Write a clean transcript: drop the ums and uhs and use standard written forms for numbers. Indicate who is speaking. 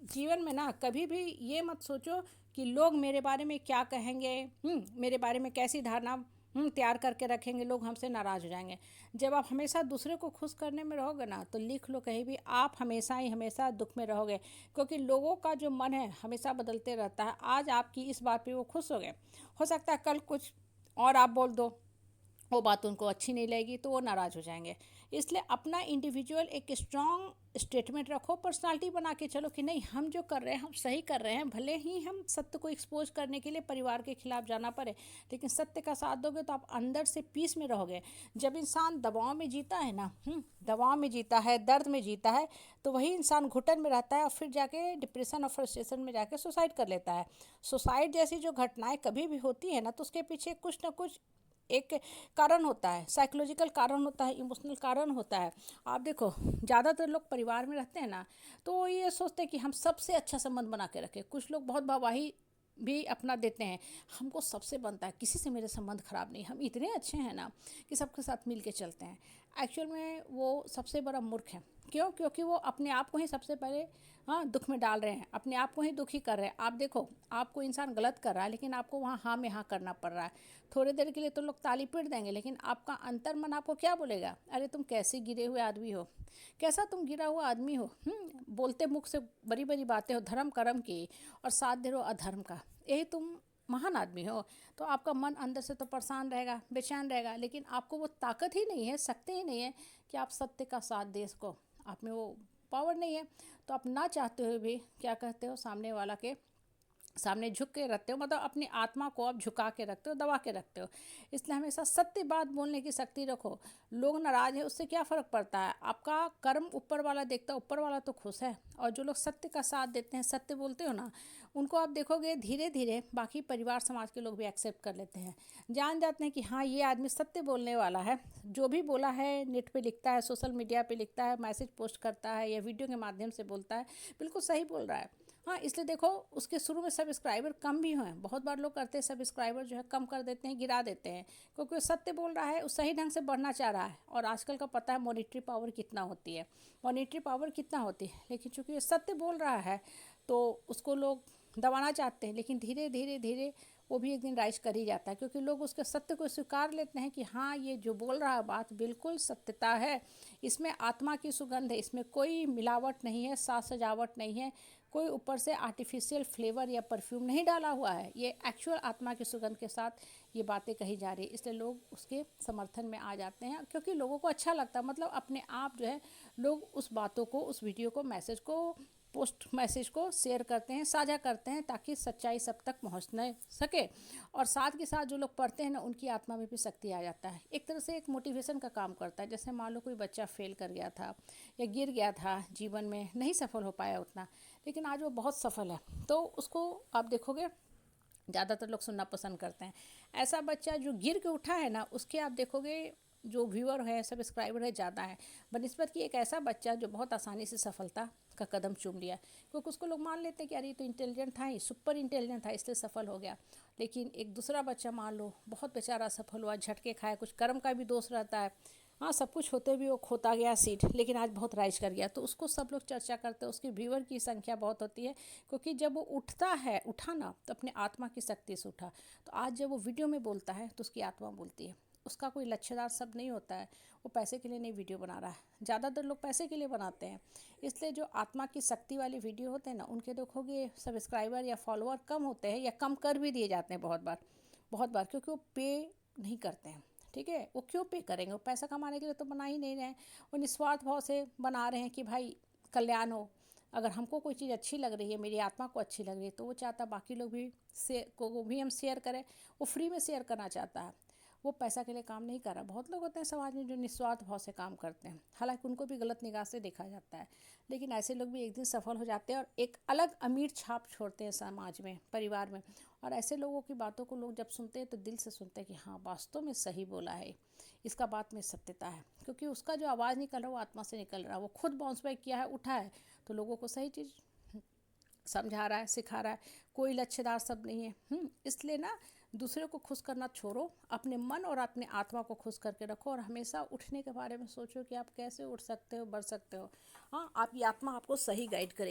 Speaker 1: जीवन में ना कभी भी ये मत सोचो कि लोग मेरे बारे में क्या कहेंगे, मेरे बारे में कैसी धारणा तैयार करके रखेंगे, लोग हमसे नाराज़ हो जाएंगे। जब आप हमेशा दूसरे को खुश करने में रहोगे ना, तो लिख लो कहीं भी, आप हमेशा ही हमेशा दुख में रहोगे। क्योंकि लोगों का जो मन है हमेशा बदलते रहता है। आज आपकी इस बात पे वो खुश हो गए, हो सकता है कल कुछ और आप बोल दो, वो बात उनको अच्छी नहीं लगेगी, तो वो नाराज़ हो जाएंगे। इसलिए अपना इंडिविजुअल एक स्ट्रॉन्ग स्टेटमेंट रखो, पर्सनालिटी बना के चलो कि नहीं, हम जो कर रहे हैं हम सही कर रहे हैं। भले ही हम सत्य को एक्सपोज करने के लिए परिवार के खिलाफ जाना पड़े, लेकिन सत्य का साथ दोगे तो आप अंदर से पीस में रहोगे। जब इंसान दबाव में जीता है ना, दबाव में जीता है, दर्द में जीता है, तो वही इंसान घुटन में रहता है और फिर जाके डिप्रेशन और फ्रस्ट्रेशन में जाके सुसाइड कर लेता है। सुसाइड जैसी जो घटनाएं कभी भी होती है ना, तो उसके पीछे कुछ ना कुछ एक कारण होता है, साइकोलॉजिकल कारण होता है, इमोशनल कारण होता है। आप देखो, ज़्यादातर लोग परिवार में रहते हैं ना, तो वो ये सोचते हैं कि हम सबसे अच्छा संबंध बना के रखें। कुछ लोग बहुत वाहवाही भी अपना देते हैं, हमको सबसे बनता है, किसी से मेरे संबंध खराब नहीं, हम इतने अच्छे हैं ना कि सबके साथ मिल के चलते हैं। एक्चुअल में वो सबसे बड़ा मूर्ख है। क्यों? क्योंकि वो अपने आप को ही सबसे पहले दुख में डाल रहे हैं, अपने आप को ही दुखी कर रहे हैं। आप देखो, आपको इंसान गलत कर रहा है, लेकिन आपको वहाँ हाँ में हाँ करना पड़ रहा है। थोड़ी देर के लिए तो लोग ताली पीट देंगे, लेकिन आपका अंतर मन आपको क्या बोलेगा? अरे तुम कैसे गिरे हुए आदमी हो, कैसा तुम गिरा हुआ आदमी हो। बोलते मुख से बड़ी बड़ी बातें हो धर्म कर्म की, और साथ दे रहे हो अधर्म का, यही तुम महान आदमी हो। तो आपका मन अंदर से तो परेशान रहेगा, बेचैन रहेगा, लेकिन आपको वो ताकत ही नहीं है, शक्ति ही नहीं है कि आप सत्य का साथ दे सको। आप में वो पावर नहीं है। तो आप ना चाहते हुए भी क्या कहते हो, सामने वाला के सामने झुक के रखते हो, मतलब अपनी आत्मा को आप झुका के रखते हो, दबा के रखते हो। इसलिए हमेशा सत्य बात बोलने की शक्ति रखो। लोग नाराज है उससे क्या फ़र्क पड़ता है? आपका कर्म ऊपर वाला देखता है, ऊपर वाला तो खुश है। और जो लोग सत्य का साथ देते हैं, सत्य बोलते हो ना, उनको आप देखोगे धीरे धीरे बाकी परिवार समाज के लोग भी एक्सेप्ट कर लेते हैं, जान जाते हैं कि हाँ ये आदमी सत्य बोलने वाला है। जो भी बोला है नेट पे लिखता है, सोशल मीडिया पे लिखता है, मैसेज पोस्ट करता है या वीडियो के माध्यम से बोलता है, बिल्कुल सही बोल रहा है। हाँ, इसलिए देखो, उसके शुरू में सब्सक्राइबर कम भी हैं, बहुत बार लोग करते हैं सब्सक्राइबर जो है कम कर देते हैं, गिरा देते हैं, क्योंकि वो सत्य बोल रहा है, वो सही ढंग से बढ़ना चाह रहा है। और आजकल का पता है मॉनिटरी पावर कितना होती है, मॉनिटरी पावर कितना होती है, लेकिन चूंकि ये सत्य बोल रहा है तो उसको लोग दबाना चाहते हैं। लेकिन धीरे धीरे धीरे वो भी एक दिन राइज कर ही जाता है, क्योंकि लोग उसके सत्य को स्वीकार लेते हैं कि हाँ ये जो बोल रहा है बात बिल्कुल सत्यता है, इसमें आत्मा की सुगंध है, इसमें कोई मिलावट नहीं है, साज सजावट नहीं है, कोई ऊपर से आर्टिफिशियल फ्लेवर या परफ्यूम नहीं डाला हुआ है, ये एक्चुअल आत्मा की सुगंध के साथ ये बातें कही जा रही है। इसलिए लोग उसके समर्थन में आ जाते हैं, क्योंकि लोगों को अच्छा लगता है। मतलब अपने आप जो है लोग उस बातों को, उस वीडियो को, मैसेज को, पोस्ट मैसेज को शेयर करते हैं, साझा करते हैं, ताकि सच्चाई सब तक पहुँच न सके। और साथ के साथ जो लोग पढ़ते हैं ना, उनकी आत्मा में भी शक्ति आ जाता है। एक तरह से एक मोटिवेशन का काम करता है। जैसे मान लो कोई बच्चा फेल कर गया था या गिर गया था, जीवन में नहीं सफल हो पाया उतना, लेकिन आज वो बहुत सफल है, तो उसको आप देखोगे ज़्यादातर लोग सुनना पसंद करते हैं। ऐसा बच्चा जो गिर के उठा है ना, उसके आप देखोगे जो व्यूअर है, सब्सक्राइबर है, ज़्यादा है बनस्बत कि एक ऐसा बच्चा जो बहुत आसानी से सफलता का कदम चूम लिया। क्योंकि उसको लोग मान लेते हैं कि अरे ये तो इंटेलिजेंट था, ही सुपर इंटेलिजेंट था, इसलिए सफल हो गया। लेकिन एक दूसरा बच्चा मान लो बहुत बेचारा सफल हुआ, झटके खाए, कुछ कर्म का भी दोष रहता है, हाँ सब कुछ होते भी वो खोता गया सीट, लेकिन आज बहुत राइज कर गया, तो उसको सब लोग चर्चा करते हैं, उसकी व्यूअर की संख्या बहुत होती है। क्योंकि जब वो उठता है, उठा ना, तो अपने आत्मा की शक्ति से उठा। तो आज जब वो वीडियो में बोलता है तो उसकी आत्मा बोलती है, उसका कोई लक्ष्यदार शब्द नहीं होता है। वो पैसे के लिए नहीं वीडियो बना रहा है, ज़्यादातर लोग पैसे के लिए बनाते हैं। इसलिए जो आत्मा की शक्ति वाली वीडियो होते हैं ना, उनके देखोगे सब्सक्राइबर या फॉलोअर कम होते हैं, या कम कर भी दिए जाते हैं बहुत बार, बहुत बार, क्योंकि वो पे नहीं करते हैं। ठीक है, वो क्यों पे करेंगे? वो पैसा कमाने के लिए तो बना ही नहीं रहे हैं, वो निस्वार्थ भाव से बना रहे हैं कि भाई कल्याण हो। अगर हमको कोई चीज़ अच्छी लग रही है, मेरी आत्मा को अच्छी लग रही है, तो वो चाहता बाकी लोग भी को भी हम शेयर करें। वो फ्री में शेयर करना चाहता है, वो पैसा के लिए काम नहीं कर रहा। बहुत लोग होते हैं समाज में जो निस्वार्थ भाव से काम करते हैं, हालांकि उनको भी गलत निगाह से देखा जाता है, लेकिन ऐसे लोग भी एक दिन सफल हो जाते हैं और एक अलग अमीर छाप छोड़ते हैं समाज में, परिवार में। और ऐसे लोगों की बातों को लोग जब सुनते हैं तो दिल से सुनते हैं कि हाँ वास्तव में सही बोला है, इसका बात में सत्यता है। क्योंकि उसका जो आवाज़ निकल रहा है वो आत्मा से निकल रहा है, वो खुद बाउंस बैक किया है, उठा है, तो लोगों को सही चीज़ समझा रहा है, सिखा रहा है, कोई लक्ष्यदार शब्द नहीं है। इसलिए ना दूसरे को खुश करना छोड़ो, अपने मन और अपने आत्मा को खुश करके रखो, और हमेशा उठने के बारे में सोचो कि आप कैसे उठ सकते हो, बढ़ सकते हो। हाँ, आपकी आत्मा आपको सही गाइड करेगी।